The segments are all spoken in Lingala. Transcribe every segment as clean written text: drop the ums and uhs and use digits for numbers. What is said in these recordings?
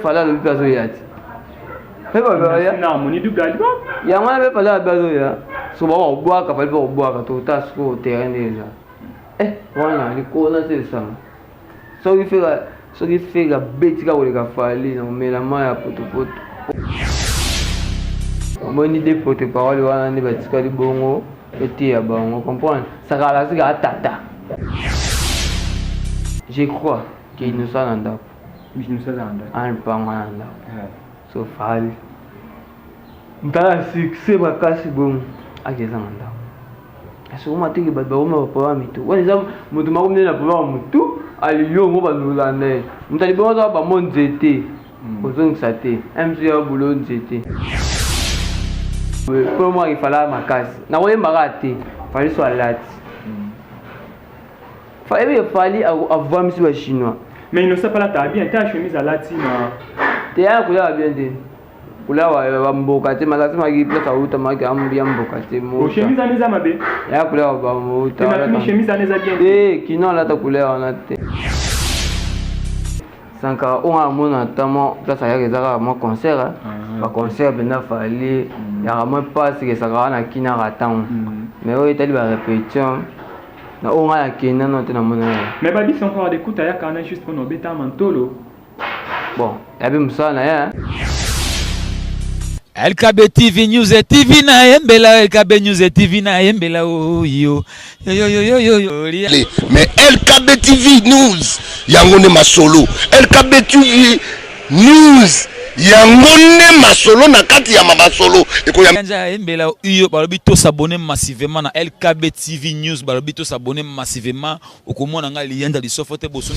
Fala le plazo yati. Na moni du galiba. Ya mwana be fala plazo ya. So ba boa ka fala boa ka to ta sko terrain déjà. Voilà, ni ko na c'est ça. So qui fait la bête ka wole ka fali na mais la main ya poto poto. Bonne idée pour tes paroles wana ni batika di bongo ete ya bango comprendre. Ça kala sika tata. Je crois qu'il nous a nanda. Alpanganda. So fali. Mtala succès bakasi bon. Akizanga. Aso matiki badoma pa mitu. Wani za mutu makomne na pa mutu aliyo ngo banulande. Mtali bonza ba monzete. Kozong sate. MC ya bulo nzete. Pour moi il fallait makasi. Na woye magate. Fallait soit lati. Fallait avoir mis sur chinois. Mais il ne sait pas là, t'as bien, t'as chemise à latine. T'es à couleur bien dit. Couleur à mbokate, ma latine m'a dit place à outa m'a dit mbokate. Au chemise à neza mabe. Ya couleur à mbokate. T'as mis chemise à neza bien. Qui non là ta couleur en a té. Sanka on a mon notamment place à yaka mon concert. Ba concert bena fallait. Ya moi pas que ça va na kina ratan. Mais oui t'as dit ba répétition. On a Kenya non te na mona. Mais ba dit encore des coups ya kana juste pour nos bêta mantolo. Bon, ya bim ça na ya. LKB TV News et TV na yembela LKB News et TV na yembela oh yo. Mais LKB TV News yangone masolo. LKB TV News yangone masolo na kati ya mama solo ekoyanja embela iyo balobi to s'abonner massivement na LKB TV News balobi to s'abonner massivement okomona nga liyenda lisofote boso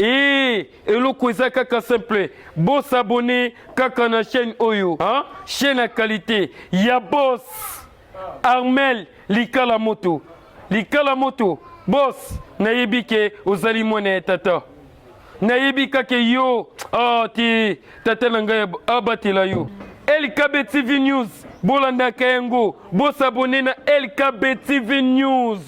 eloko eza kaka simple bo s'abonner kaka na chaîne oyo chaîne à qualité ya boss Armel Likala Moto boss nayebi ke ozali mwana tata nayebi kake yo ti tata nanga abatela yo LKB TV News bolanda kayango bo s'abonner na LKB TV News.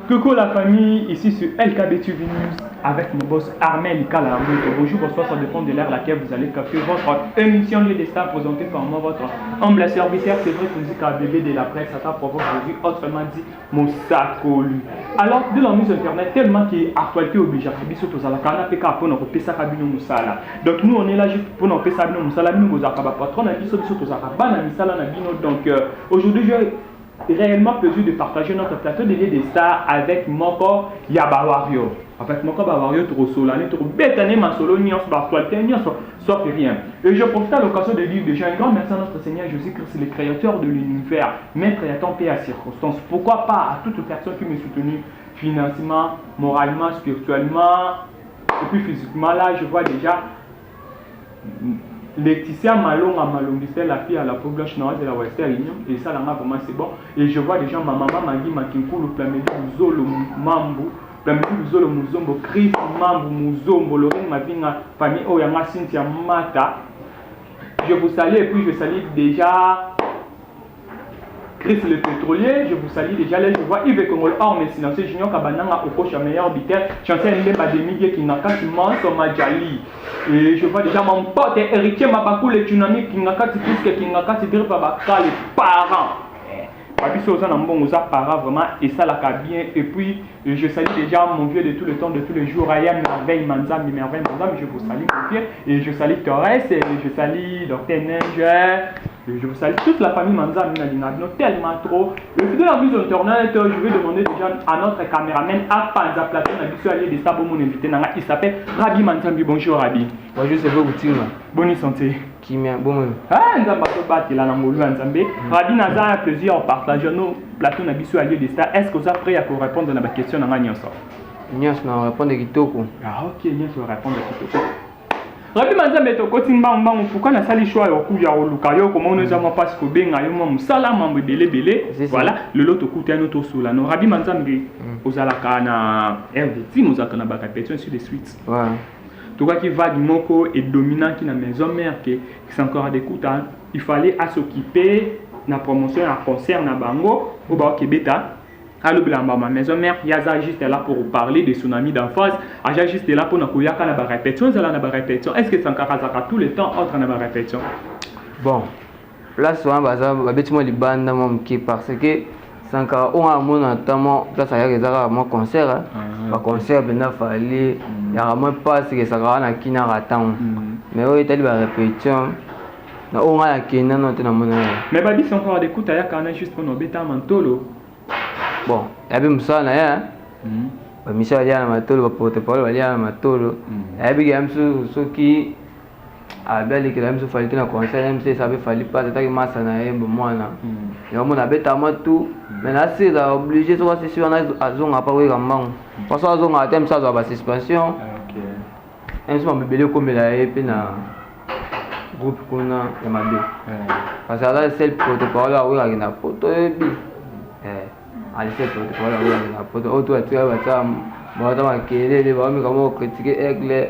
Coucou la famille, ici sur LKB TV News avec mon boss Armel Likala Moto. Bonjour, bonsoir, ça dépend de l'heure à laquelle vous allez capter votre émission Lieu des Stars présentée par moi, votre humble serviteur. C'est vrai que musique à bébé de la presse, ça t'a provoqué aujourd'hui, autrement dit, mon sacolu. Alors, de la musique internet, tellement qu'il est actualité obligée, donc nous on est là juste pour nous faire ça, nous patron, donc aujourd'hui je réellement plaisir de partager notre plateau de Lieu des Stars avec Moko Yabawario. Avec Moko Yabawario, trop solane, trop bétané, ma solo, ni en actualité, ni en sauf rien. Et je profite à l'occasion de dire déjà un grand merci à notre Seigneur Jésus-Christ, le créateur de l'univers, maître et à temps paix à circonstances. Pourquoi pas à toute personne qui me soutenue financièrement, moralement, spirituellement, et puis physiquement. Là, je vois déjà Laetitia Malonga Malongiste, la fille à la peau blanche noire de la Western Union, et ça là vraiment c'est bon. Et je vois déjà ma maman Magui Makinkulu, Plamedi Muzolo Mambu, Plamedi Muzolo Muzombo, Chris Mambu Muzombo, Lorraine Mavinga, famille Oyama Cynthia Mata. Je vous salue et puis je salue déjà Chris le pétrolier, je vous salue déjà là, je vois Yves Kongol Or, mais silencieux Junior Kabananga, Oko Chameilleur Biter, chanteur Ndemba Demigue qui n'a qu'à Manso Majali. Et je vois déjà mon pote héritier Mabakou, le tsunami qui n'a qu'à puisque qui n'a qu'à dire Babaka, les parents. Babiso aux ambons aux parents vraiment, et ça l'a bien. Et puis, je salue déjà mon vieux de tout le temps, de tous les jours, Ryan Merveille Manzam, Merveille Manzam, je vous salue mon vieux. Et je salue Torres, et je salue Dr. Neige. Je vous salue toute la famille Manzam, tellement trop. Le fidèle en mise internet, je vais demander déjà à notre caméraman à Panza Plateau, on a vu des stars pour mon invité. Il s'appelle Rabi Manzambi. Bonjour Rabi. Bonjour, c'est vous, bonne santé. Qui m'a bon. Ah, nous avons battu la Namolu Nzambe. Rabi Naza a un plaisir en partageant nos plateaux na biso allié des stars. Est-ce que vous êtes prêt à répondre à la question dans Nyonso? Nyonso na répondre Kitoko. Ah OK, Nyonso répondre Kitoko. Rabi Manzambe to koti mbamba pourquoi na sali choix yo kuya oluka yo comment nous avons pas ko benga yo mo sala mambo belé voilà le lot to kuta no to sula no Rabi Manzambe ozalaka na RDT nous akana ba répétition sur les suites. Ouais. Tu vois qui va du moko et dominant qui na maison mère qui c'est encore à d'écoute, il fallait s'occuper na promotion na concert na bango au ba kebeta Allo Blamba, ma maison mère, Yaza juste là pour parler de son ami d'enfance. Aja juste là pour nous koyaka na ba répétition, ça na ba répétition. Est-ce que Sankara Zaka tout le temps entre na ba répétition? Bon, là souvent baza babetimo libanda momki parce que Sankara on a mon notamment là ça y a rezaka mon concert, ba concert bena fali, ya vraiment pas que Sankara na kina ratang. Mais oui, tali ba répétition. Na on a kina non te na mona. Mais babi sont encore d'écoute ya kana juste pour nous beta mantolo. Bon, yabi musana ya. Ba Michel ya na matolo ba porte-parole ya na matolo. Yabi gamsu soki abeli que même fallait na concert même si ça avait fallu pas c'est que massa na yembo mwana. Ya mona beta matu. Mais là c'est obligé soit c'est sur na azonga pas weka mbango. Parce que azonga atem ça za ba suspension. OK. Un soir me belé comme la epe na groupe kuna ya mabe. Parce que là c'est le porte-parole a weka na poto ebi. Ali c'est porte-parole a weka na poto. Auto a tia ba ta ba ta makele ba mi kamo critiquer aigle.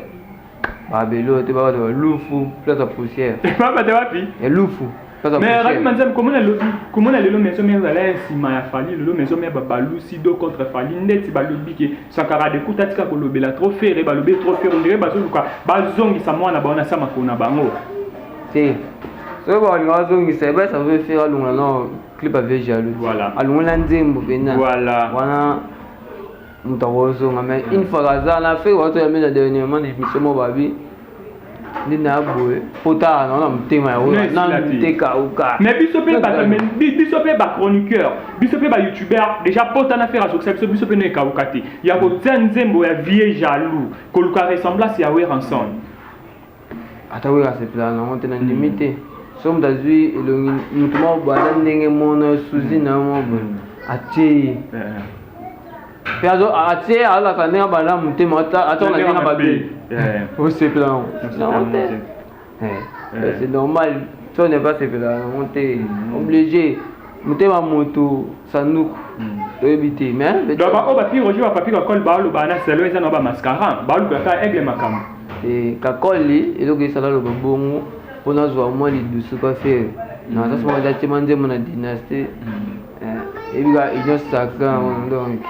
Babelo te ba lufu place de poussière. Papa te wapi? Et lufu. Mais Rabi comment on a le maison mais là si m'a fallu le maison mais babalu sido contre fali net balubi que Sankara de kutatika ko lobela trop faire balobé trop faire on dirait bazoluka bazongi sa mwana ba on a sama kona bango. Si. So ba on bazongi ça veut faire longa non clip avec jaloux. Voilà. Alonga nzembo bena. Voilà. Wana mutawozo mais une fois ça na fait wato ya mena dernièrement des missions mo babi. Nina boy pota non non mtema na mteka uka mais bisope ba chroniqueur bisope ba youtubeur déjà pota na faire succès bisope ne ka ukati ya ko tenzembo ya vie jaloux ko luka ressemblance ya we ranson ata we c'est plan non tena limité somme d'azui elongi mutuma bana ndenge mona suzi na mo ati Piazo atie ala kanenga bana mutema ata na ndenge babe. Oh c'est plan. C'est normal. Ça n'est pas c'est plan. On est obligé. Mutema moto sanuk. Éviter mais donc ba o ba pi roji ba papi ka kol ba lo bana selo eza no ba mascara ba lo ka aigle makam. Et ka koli eloko esala lo bongo pona zwa moi li dusu pas faire. Na ça c'est déjà timande mon dynastie. Et puis il y a ça donc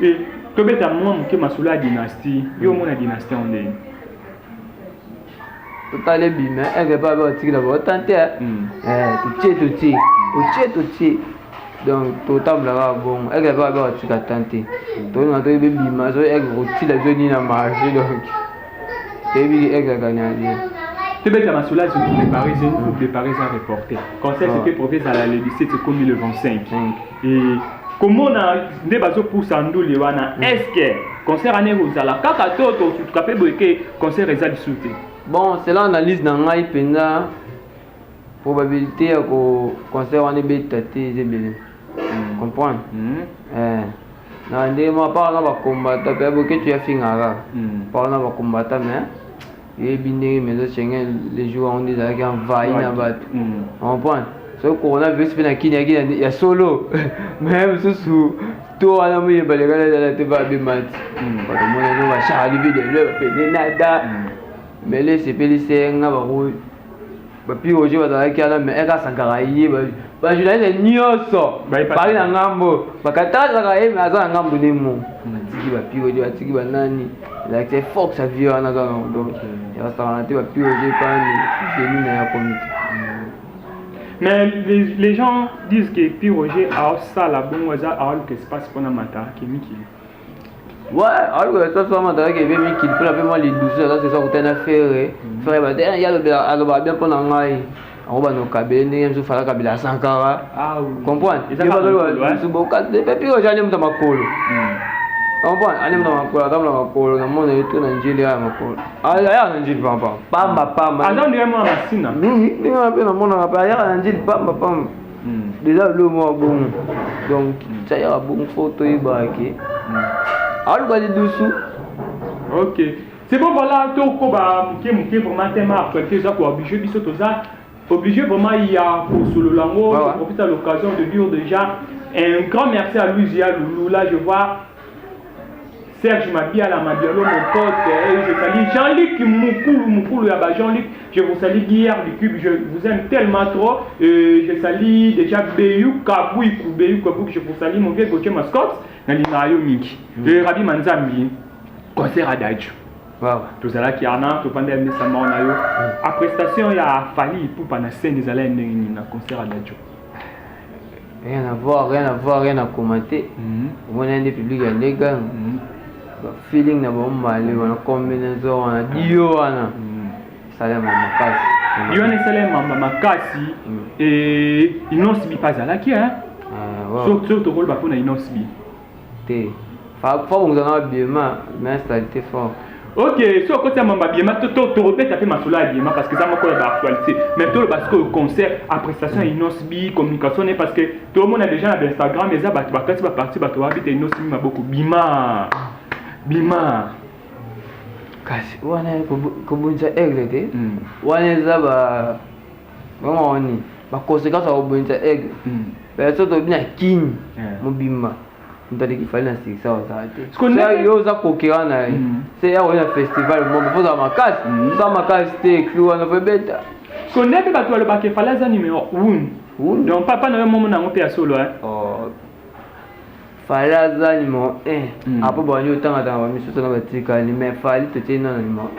et to beta moi muke masula dynastie yo mona dynastie on est total bima elle pas ba tiki d'abord tenter tu tiens donc total là bon elle va ba tiki tenter to na to bima so elle roti la zone na marché donc et puis elle gagner to beta masula sur les parisiens groupe de parisiens reporter conseil c'était prophète à la le 17 comme le 25 et comment on a des bases pour Sandouli wana est-ce que concert année rozala kaka toto tu capé boké concert réalisé sauté bon c'est l'analyse dans ngai penda probabilité ya ko concert wana betati zebele comprendre na ndema pa na ba combattre pe boké tu as fingara pa na ba combattre mais et bindé mais les joueurs on dit ça qui envahit na bat comprendre so coronavirus pena kini ya solo même sous to ana mu yebalegala la te ba bimat ba to mona no ba shali vide le pe nada mais les c'est nga ba ro ba pi oje ba da kala mais eka Sankara yi ba journaliste nyoso bari na ngambo ba kataza ka e ma za ngambo ni mo tiki ba pi oje ba tiki ba nani la c'est Fox a vu ana ga donc ya sa te ba pi oje pa ni ni na ya comité. Mais les gens disent que Pi Roger a ça la bonne chose alors que se passe pendant matin qui Miki. Ouais, alors que ça soit matin qui est Miki, pour la vraiment les douceurs, ça c'est ça que tu as fait. Frère, bah il y a le bien pendant ngai. On va nous caber, nous sommes faire Kabila Sankara. Ah oui. Comprends? Il va le sous bocal de Pi Roger aime dans ma colo. Comprends? Aime dans ma colo, dans ma colo, dans mon état dans Nigeria ma colo. Ah il y a un Nigeria pamba. Pamba. Ah non, il y a moi machine. Oui, il y a un peu dans mon appel, il y a un Nigeria pamba. Déjà le mot bon. Donc ça y a bon photo et baqué. Alors va dessous. OK. C'est bon voilà to ko ba muke vraiment tellement après ça ko obligé biso to ça obligé vraiment il y a pour sous le lango je profite à l'occasion de dire déjà un grand merci à Louisia Loulou là je vois Serge Mabiala, Mabialo, mon pote, je salue Jean-Luc Moukoulou, Jean-Luc, je vous salue Guillaume du Cube, je vous aime tellement trop. Je salue déjà Beyou Kabou, je vous salue mon vieux Gauthier Mascotte, Nalinayo Miki, Rabi Manzambi, concert à Daïdjo. Tout ça là qui a un peu de Messama, à prestation, il y a fallu pour pas la scène des allées dans le concert à Daïdjo. Rien à voir, rien à commenter. On a des publics à l'égal. Feeling na bon mal, on a combinaison, on a dio, on a salaire makasi. Dio ne salaire makasi et il n'ont subi pas à la qui hein. Surtout rôle ba pour il n'ont subi. Té. Faut on a bien mais stabilité fort. Ok, so côté mamba bien ma to répète après ma sola bien parce que ça m'a quoi d'actualité. Mais tout parce que concert à prestation il n'ont subi communication parce que tout le monde a déjà sur Instagram mais ça ba parti ba to habite il n'ont subi ma beaucoup Bima kasi wana kubunja aigle te wana zaba vraiment oni ba conséquence au kubunja aigle mais surtout bien king mobima ndali kifali na six sawa te ça yo za kokera na c'est ya wana festival mo faut za makasi ça makasi te kliwa na beta connaît pas toi le baké fala za numéro 1 donc papa na moment na ngope ya solo hein Falaza numéro 1. Après, bon, nous avons un peu de temps, mais Fali, tu es numéro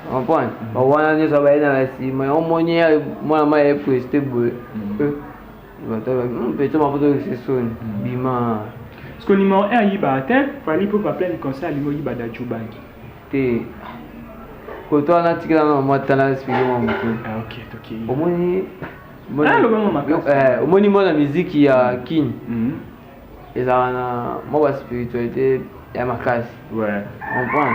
1. On comprend? On va aller sur la scie, mais on m'a dit, moi, je vais rester beau. Peut-être ma photo c'est son. Bima. Parce que numéro 1, il va atteindre, Fali pour pas plein de concerts, il va d'ailleurs Bangi. T'es. Quand on a tiré dans moi, tu as expliqué mon truc. Ah, ok. Au moins, au moins, la musique, il y a King. Et ça, moi, la spiritualité, il y a ma casse. Ouais. On comprend.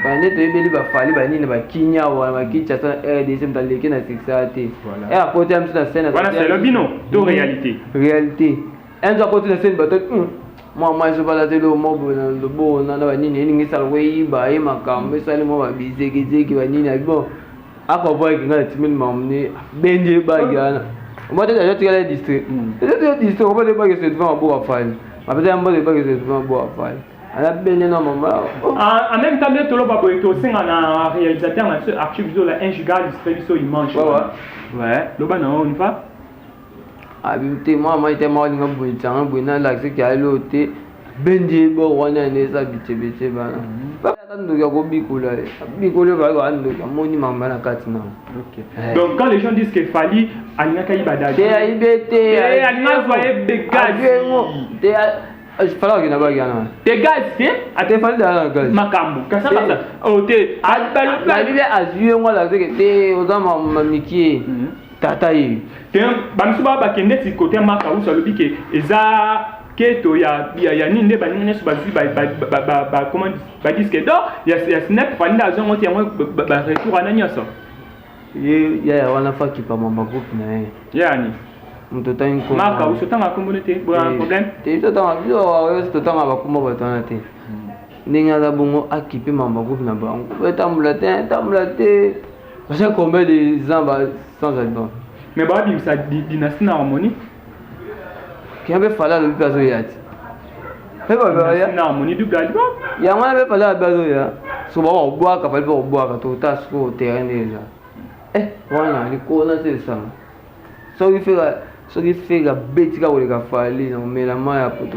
Quand on est il va falloir il va Kinya ou va Kitcha, RDC, dans les na sexualité. Et à côté, de la scène. Voilà, c'est le bino de réalité. Réalité. Un jour, à côté de la scène, moi, je vais la télé, le beau, on a ni salway, bah, et ma cam, mais ça, moi, bisé, qui va ni bon. À quoi voir qu'il y a des timide m'emmener, bendy bagana. Moi, j'ai déjà tiré les districts. Les districts, on va dire que c'est devant un beau affaire. Ma peut-être un que c'est devant un beau affaire. Elle a bien énormément. En même temps, tout le monde est aussi un réalisateur, un archive de la 1 giga distribution immense. Ouais. Le ban on y va. Ah, moi, j'étais mort dans un bouillon, là, c'est qu'il y a l'autre. Bendy, bon, on a des habitués, donc quand les gens disent qu'il fallait Alina Kaibada Keto ya ninde ba nene so ba comment ba disque d'or ya snap fanda zo ngoti yango ba retour ananya so ya wana fa ki pa mama groupe na yani mto tan ko maka uso tanga communauté bo un problème te to tanga yo to tanga ba kuma ba tana te ninga da bongo akipe mama groupe na bango tambula te parce que combien de gens ba sans album mais ba bim sa dynastie na harmonie qui avait fallu le bazo yati pe ba ya na harmonie du galiba ya mwana be fallu le bazo ya so ba o boa ka fallu o boa ka to ta so terrain déjà wana ni ko na c'est ça so il fait la bête ka o le ka fallu no mais la main ya poto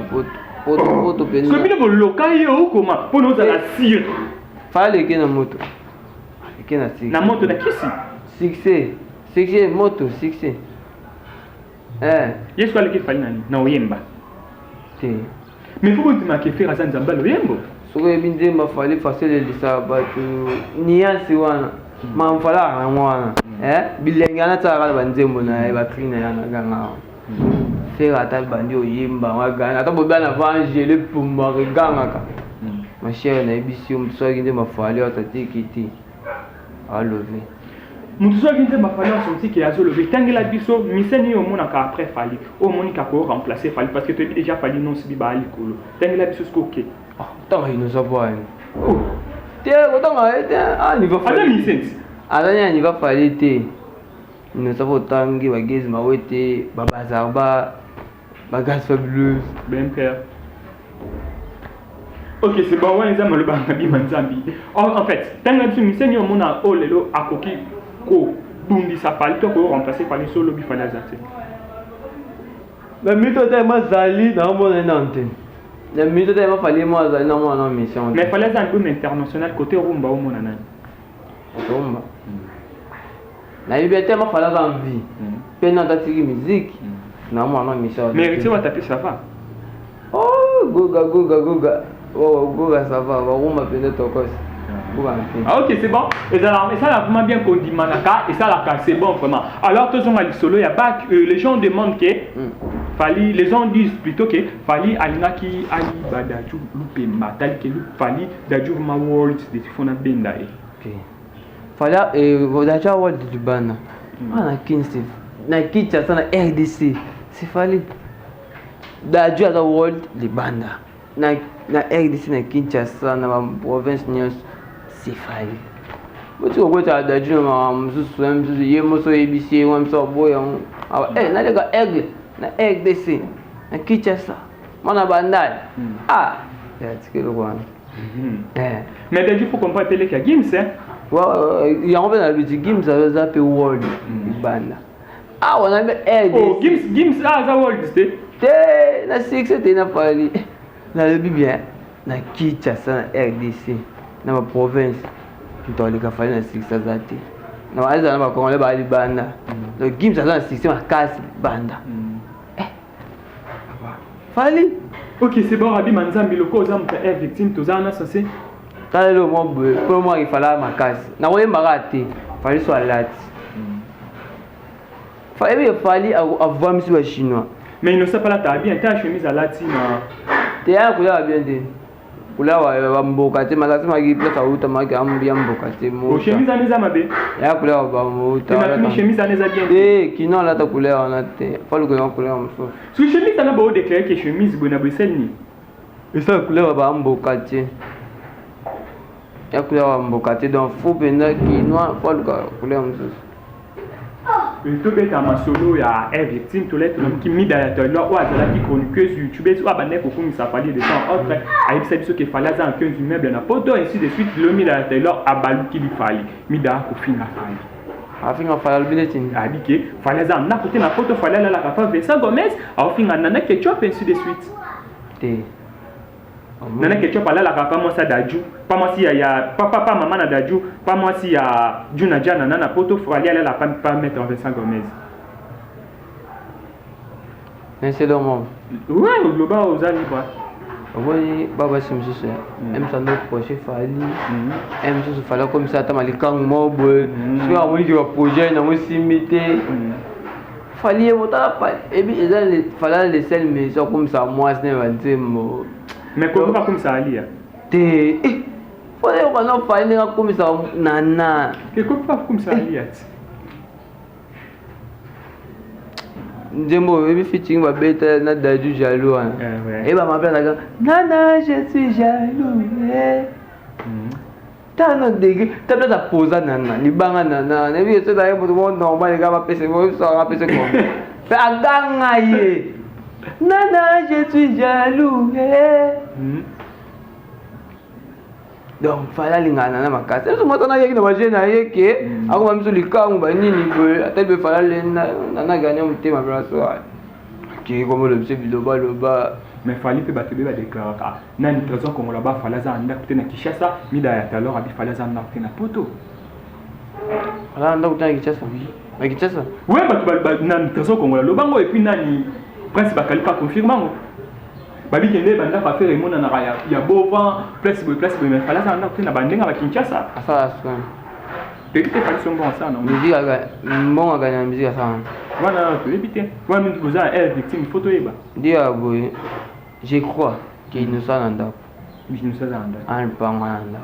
peni so bino bo lokai yo comment pour nous la cire fallait que na moto na moto na kisi succès moto succès yesu quoi qui fallait na oyemba mais faut que tu faire azan zamba oyembo so ko ebinde ma fallait facile de ça ba tu niance wana ma fala na wana bilengana tsara ba nzembo na ba trina yana ganga faire atal bandi oyemba wa gana ata bobana vangele pumba ganga ka ma chère na ebisi so kinde ma fallait atatiki alover mutu so kinde ma fallait sorti que azo lever tangela biso miseni au mona ka après fallait au monika ko remplacer fallait parce que tu déjà fallait non sibi ba alikolo tangela biso skoke tant il nous a pas te autant niveau fallait niveau fallait te nous savons tangi ba gezi ma wete ba bazarba ba gaz fabuleux ben père Ok, c'est bon, on les a mal en fait, tant que tu me sais, on a oh lelo à coquille ko bundi ça parle toi pour remplacer par les solo bifala zate. Mais mito tellement zali dans mon antenne. Le mito tellement fallait moi zali dans mon mission. Mais fallait un album international côté rumba au mon anan. Rumba. La liberté m'a fallu en vie. Pendant ta musique, dans mon mission. Mais tu vas taper ça va. Oh, goga. Oh, goga, ça va. On va peut-être au cos. Ah, ok, c'est bon. Et ça l'a vraiment bien conduit Manaka. Et ça, c'est bon, vraiment. Alors, tous on a le solo, il y a pas que les gens demandent que Fali, les gens disent plutôt que Fali Alinaki Ali Badaju Lupemba, tel que Fali Daju Ma World, des Tifona Bendae. Ok. Fala, Daju World du Bana. Ah, Kinstif. Na Kinshasa, na RDC. C'est Fali. Daju World du Banda. Na RDC, na Kinshasa, na province Nyos. C'est Fali. Mais tu vois, tu as Daju, je me ABC, je me boy. Na les gars, na RDC, na Kinshasa. Mon abandal. Ah, c'est le roi. Mais Daju, il faut comprendre qu'il y a Gims, hein. Il y a un peu de Gims, ça s'appelle World. Banda. Ah, on a mis RDC. Oh, Gims, ah, ça World, c'était. Na 6, c'était na Fali. Na le bien, na Kinshasa, na RDC. Na ma province. Tu dois aller faire na 6, ça zate. Na ma aza na ba Congolais ba ali banda. Le Gims, ça na 6, ma casse banda. Fali. Ok, c'est bon, Rabi Manzambi, le cause est victime, tout ça, ça c'est. Quand le mot, pour moi, il fallait ma casse. Na ouais maraté. Fali soit là. Fali avoir mis sur le chinois. Mais il ne sait pas là, t'as bien, t'as chemise à latine. T'es à couleur bien dit. Couleur va mbokate, ma latine m'a dit, place à outa m'a dit, bien mbokate. Oh, chemise à neza mabe. Ya couleur va mbokate. Tu m'as chemise à neza bien. Eh, qui non là ta couleur on a té. Pas le couleur on fait. Sous chemise à na ba déclarer que chemise bonne Bruxelles ni. Et ça couleur va mbokate. Ya couleur va mbokate donc faut benda qui noir pas le couleur on fait. To be ta masolo ya victime to let qui mi da ta lo wa za qui chroniqueuse YouTube tu ba ne ko kumi ça parler de temps autre ayi ça biso ke fala za en 15 immeuble na poto ainsi de suite le mi da ta lo abalu ki bi fali mi da ko finga fali afinga fala le binetin abi ke fala za na côté na poto fala la ka fa Vincent Gomez a finga nana ketchup ainsi de suite té nana ketchup ala la ka pa mo sa daju pas moi si il y a papa maman na daju pas moi si il y a Juna Jana nana poto fali ala la pas mettre Vincent Gomez. Mais c'est le moment. Ouais, au global aux alibra. Oui, baba c'est monsieur ça. Même ça notre projet Fali. Même ça fallait comme ça tama likang mob. Tu vois moi je projet na moi simité. Fali mota pas et puis il fallait les seuls mais ça comme ça moi c'est va dire mais comment pas comme ça ali. Té fallait qu'on a fallait comme ça nana. Que pas comme ça ali. Ndembo baby fitting va bête na daju jaloux. Et bah m'appelle là nana je suis jaloux. T'as non dégueu, t'as peut-être à poser nana, ni banga nana, ne vie c'est d'ailleurs pour tout le monde normal les gars va passer moi ça va passer comme. Fais aganga yé. Nana je suis jaloux. Donc fala lingana na makasi. Eso motona yeki na bajena yeki, ako mamiso likangu ba nini boy, atebe fala lena nana ganya mutema braso. Ki comme le monsieur biloba loba. Mais fali pe batebe ba déclarer ka. Nani trésor comme là-bas fala za anda kute na Kinshasa, mida ya talor abi fala za anda kute na poto. Fala anda kute na Kinshasa. Na Kinshasa. Ouais, ba nani trésor comme là lobango et puis nani prince ba kalipa confirmango. Babi kende banda fa faire mona na ya bovan place mais fala za anda kute na bandenga ba Kinshasa. Asa ça. Peut-être que fali sombo ça non. Musique bon à gagner musique ça. Voilà, tu éviter. Moi même vous a victime photo eba. Dia boy. Je crois qu'il nous a nanda. Oui, nous sommes nanda. An panganda.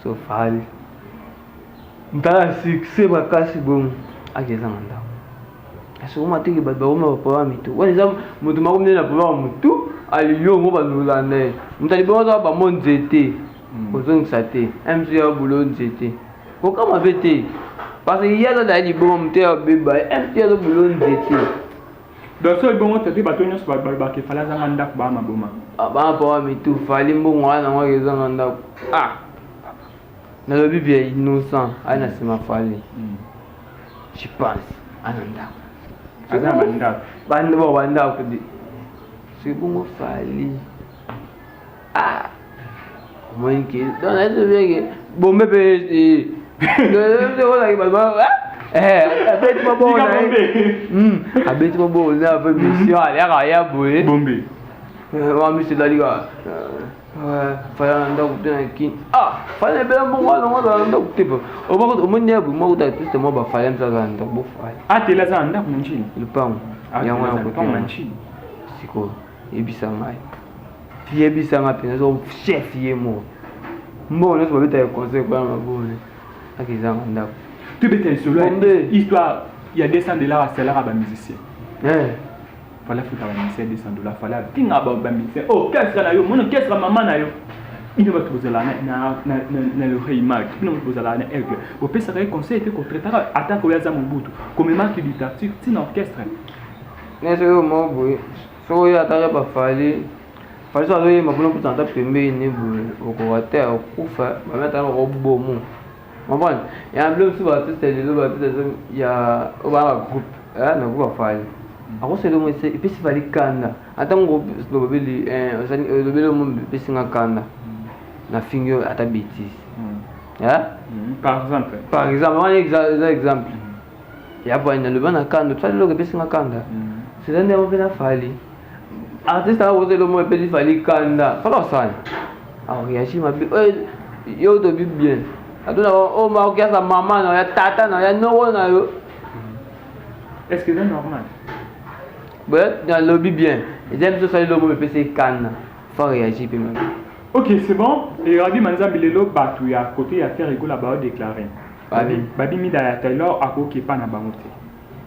So fali. Nda succès makasi bon ageza nanda. Aso matiki baba uma papa mitu. Wani za mutu makomne na papa mutu aliyo ngo banulane. Mutali bonza ba monzete. Kozong sate. MC ya boulot nzete. Ko kama bete. Parce qu'il y a dans la bon mutu ya beba. MC ya boulot nzete. donc so bon tu bato nyos ba ke fala za nganda ba maboma ba pa mi tu fali mbongo wana ngwa ke za nganda na lobi bien innocent ana sima fali je pense ananda azamanda bande bo banda ko di c'est bon fali moi qui dans la vie bon bébé le wala ki ba abeti mabo na abeti mabo na ba mission ala ya boye bombe wa monsieur daliga fala nda ko tena kin fala be mo wala wala nda ko tipo o ba ko mo ne bu mo ta juste mo ba fala msa ga nda bo fala te la za nda ko nchini le pam ya ngwana ko tena nchini siko ebisa mai ebisa ma pena so chef yemo mo ne so ba ta conseil ko ma bo ne akiza nda tu bêtes solo histoire il y a $200 à salaire à musicien fallait foutre à musicien $200 fallait pinga ba musicien oh qu'est-ce que yo mon qu'est-ce que maman na yo il ne va poser là na le remarque il ne va poser là et que au pire ça conseil était qu'on traiter attends que yaza mobutu comme marque du tactique c'est orchestre ne so mo boy so ya ta ba fali so zo yema pour tanta pembe ni bu ko wata kufa ba meta ko bomo Maman, il y a un bleu sous la tête, il y a un groupe, un groupe à faire. Alors c'est le moment, et puis c'est pas les cannes. Attends, le bébé monde, c'est un canne. La finger à ta bêtise. Par exemple, un exemple. Il y a pas une bonne canne, tu as le bébé c'est un canne. C'est un démon qui a fallu. Artiste a osé le mot et puis il fallait canne. Faut ça. Alors réagis ma belle, yo te vis bien. Aduna o ma o sa maman na ya tata na ya no na yo. Est-ce que c'est normal? Dans le bien. Et j'aime ça le mot PC canne. Faut réagir puis même. OK, c'est bon. Et Rabi Manza Bilelo batu ya côté ya faire rigolo ba déclarer. Babi mi da Taylor akoki pa na bangote.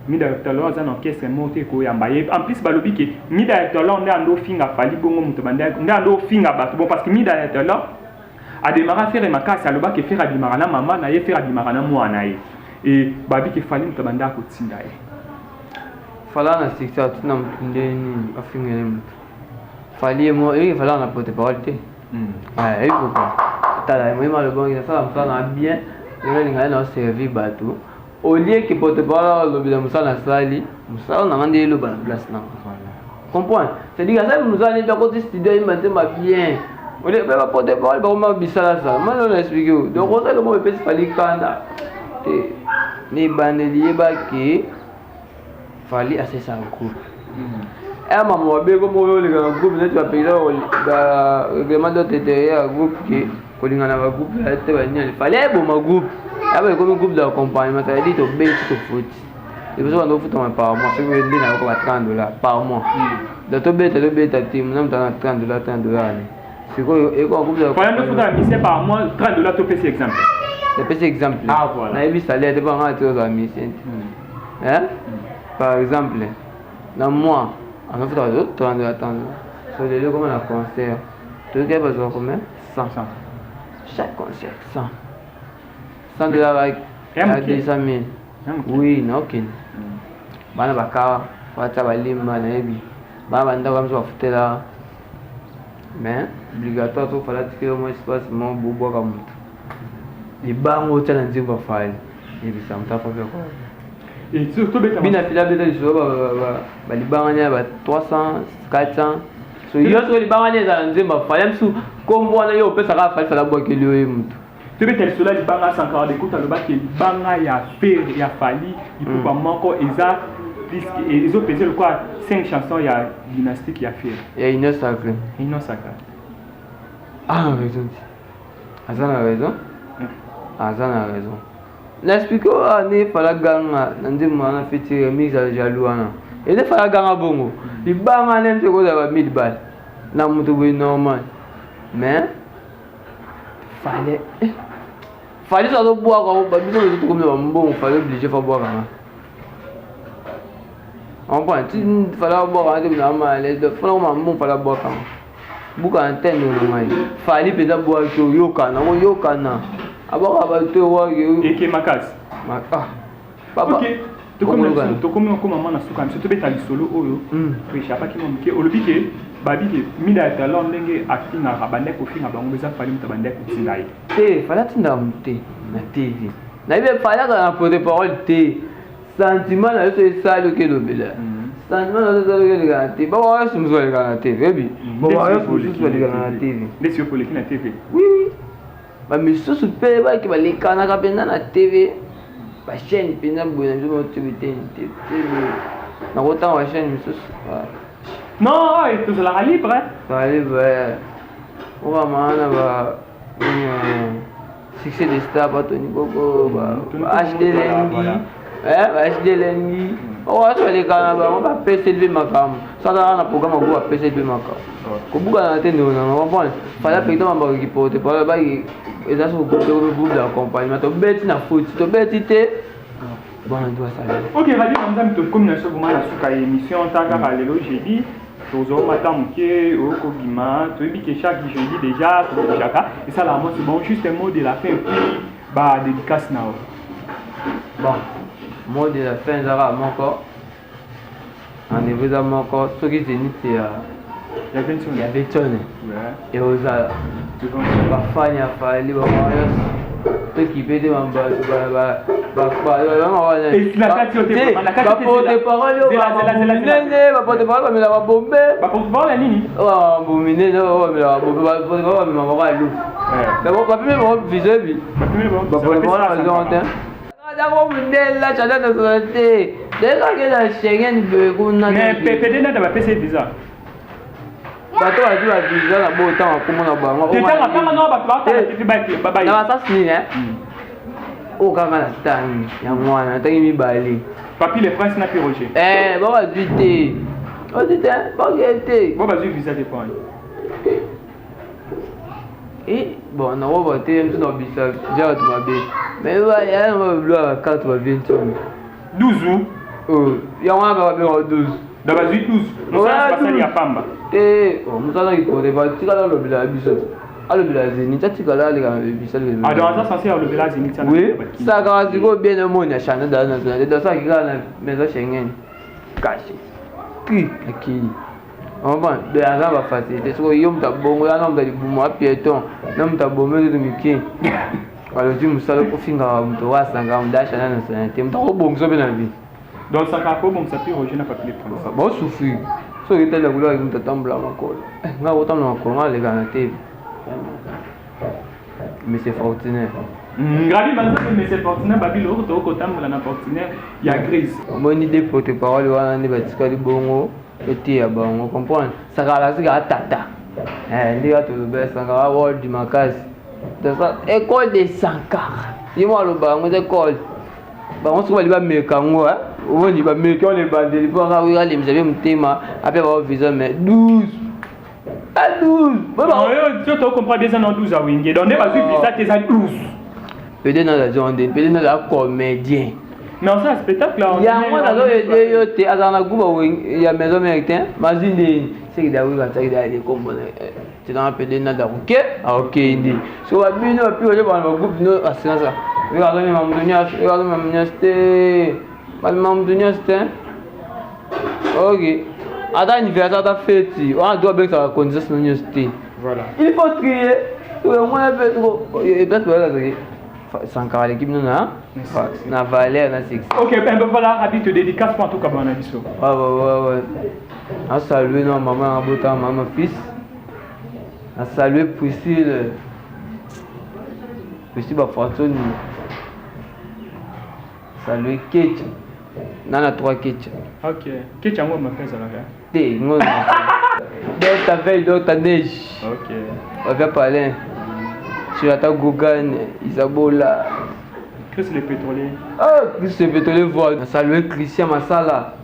Mi da Taylor za na orchestre monté ko ya mbaye. En plus balobi ke mi da Taylor ndo finga fali bongo muto banda ndo finga batu bon parce que mi da Taylor a démarré à faire ma casse à l'oba qui fait à démarrer na maman na ye faire à démarrer na moi na ye et babi qui fallait me banda ko tinda ye fala na siksa tuna mtundeni afingele mtu fali mo fala na porte parole te il faut pas tala moi mal bon il ça na bien il nga na servir bateau au lieu que porte parole le bila musala sali musala na ngande lo ba place na comprendre c'est dire ça nous allons dans côté studio il m'a bien. On est pas pour des paroles, on m'a dit ça. Moi, on a expliqué. Donc, on sait que moi, je peux faire les canards. Les bandeliers, il fallait assez ça un groupe. Et maman, bien comme on veut le groupe, tu vas payer le règlement d'intérêt un groupe qui est un groupe. Il fallait un bon groupe. Après, comme un groupe d'accompagnement, ça veut dire que tu baisses tout foot. Et pour ça, on doit foutre par mois. C'est que tu as $30 par mois. Donc, tu baisses ta team, tu as $30. C'est quoi et quoi groupe de voilà nous faut la mission par mois $30 to PC exemple. Le PC exemple. Ah voilà. Na yebi salaire de pas rentrer dans la mission. Par exemple, dans mois, on a fait $30 attendre. Sur les lieux comme un concert. Tu as besoin combien? 100. Chaque concert 100. $100 avec 200 000. Oui, non OK. Bana baka, wata balimba na yebi. Baba ndako comme ça foutre là. Mais obligatoire il fallait que moi espace mon bobo comme les bango tena nzimba file et puis ça me tape faire quoi et surtout bina fila beta les ba libanganya ba 300 400 so yo so libanganya za nzimba file msu kombo na yo pesa ka file fala bokeli yo mtu tu beta cela libanga 140 écoute le ba ke libanga ya faire ya fali il faut pas manquer exact ils ont pesé le quoi 5 chansons il y a dynastique il y a fait il y a une sacrée raison azana raison l'explique ne fala ganga ndima na fiti mix à jalouana et ne fala ganga bongo libanga nem se ko da midball na mutu bo normal mais fallait ça do boire ko ba biso to comme ba mbongo fallait obligé fa boire kana on prend tu fallait boire de normal de fallait mon fallait boire kana buka antenne no mai fallait pesa boire to yokana abaka ba to wa yo et que makas papa tokomi okoma na suka miso tobeta lisolo oyo toechapaki mo moke olobi ke babi ke mida ya talent ndenge afingaka bandeko kofinga bango eza fali moto bandeko kotinda ye te fali atindaka moto te na tv nayebi fali aka na porte parole te sentiment na yo so esali oke elobela sentiment na yo so esali oke elekaka na tv baba oyo mosusu alekaka na tv yebi baba oyo mosusu alekaka na tv ndesi yo poleki na tv oui bamisusu mpe baki balekanaka mpenza na tv bachaîne mpenza boye na biso baotebi te tv nakotanga bachaîne misusu non tozalaka libre balibre okamana ba succès de star batoni boko hd lengi hd lengi owasolekana bango bapesa elve makambo sazalaka na programme abo bapesa elve makambo kobukana te ndonanga comprendre fala pekitama bakoki porte parole baki eza so groupe d'accompagnement tobeti na foti tobeti te bona ndio asala ok radio namzami tokomi na soko na suka ya émission takaka lelo jeudi tozomata moke okobima toyebi ke chaque jeudi déjà tobimishaka esalaka mo c'est bon juste un mot de la fin puis badédicace na o bon mot de la fin ezaka moko andeko eza moko soki zenite ya betone eozala bafani ya fali bamoyos tokipe te baporte parole minene baporte parole bamelaka bombe bombe minene bamelaka bombe baporte parole bamema moko ya lufu bapime bango visebi baporte parole bazongo te dango mundela chanda na société ndenge na Schengen bekuna mais pepede nda bapesa visa bato bazwi bavisa na bo ntango akomona bango na basasi nini oyo kaka na ntangi ya mwana na ntangi mibale papi le prince na pi roger bo bazwi te bazwi te bakoye te bo bazwi visa te point bon na woba te mso na bisa ja bato mabe mais ya na babilo ya carte babie ntiome 12 yango wana babenga 12 da bazwi 12 basali ya pamba te moto azaki kote batikala alobela ya biso alobela zeni tatikala aleka na biso aza censé alobela zeni oui sakaka sikoyo bien omoni ya chanda dala nationalité dosaki kala na maison Schengen caché ki akili comprendre de aza bafacilité sikoyo yo moto abongo yana moto alibumu apieton na moto abome toto mike baloti mosala okofingaka moto wasangaka moto achanda nationalité moto akobongiso mpe na vie donc saka akobongisa pi roger na papi le prince baosufrir soki etali akolaki moto atambola makolo nga kotambola makolo nga aleka na tv monsieur Fortunaire Gravi manzaki monsieur Fortunaire babilo ko kotambola na Fortunaire ya grise omoni de porte parole wana nde batikali bongo eteya bango comprendre sakala sika atata ndenge tolobela sankara world makasi école de sankara ye mo alobaka yango eza école bango soki bali bameka yango omoni bameki wana ebandeli mpo aka alemisa mpe motema ape baovisa mais 12 tu comprends bien ça dans 12 à Wingé donc ne pas visa tes à 12 peut-être dans la zone peut-être dans la comédien non ça spectacle là il y a moi dans le yo te azana groupe il y a maison américain mazine c'est que dawi quand ça il combo tu dans peut-être dans la OK OK ndi so wa bino puis on va groupe no assurance we ga ni mamdunya we ga mamdunya ste mal mamdunya ste OK à l'anniversaire de fête, on doit bien que ça condition de l'université. Voilà. Il faut trier. Moi, peut-être Sankara l'équipe nous a, na Valère, na Six. Ok, ben voilà, Rabi te dédicace pour tout cabana biso. Ouais. On salue non maman, abota maman fils. On salue Priscille. Priscille ba Fortune. Salut Kate. Nana 3 Kate. Ok. Kate yango m'appelle ça là. T, non. D'autres veille, d'autres neige. Ok. On va parler. Sur la Gougan, Isabola. Chris le pétrolier. Chris le pétrolier voit. Salut Christian Masala.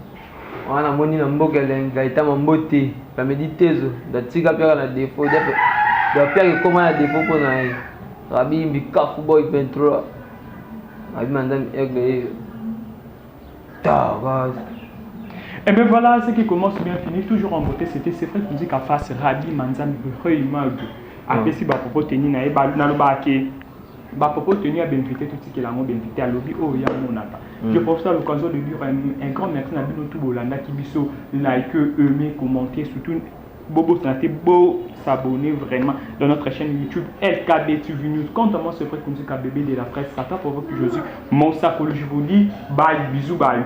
On a moni na mboka lengaita mambote. La méditezo. Da tika pera na défaut. Da pera comment na défaut pour na. Rabi Mbika Football 23. Rabi Mandam Aigle. Et bien voilà, ce qui commence bien fini, toujours en beauté, c'était cette musique à face Rabi Manzam Magou. Après si propos teni na le baké propos tenu à bénéficier tout ce qui est là, bénéficier à lobby, oh, il y a mon attaque. Je profite à l'occasion de dire un grand merci à Bino Toubolanda qui biso like, aimer, commenter, surtout Bobo Santé, beau s'abonner vraiment dans notre chaîne YouTube LKB TV News. Quant à moi, c'est vrai que nous sommes KBB de la presse, ça t'a provoqué que je suis mon sac, je vous dis bye, bisous, bye.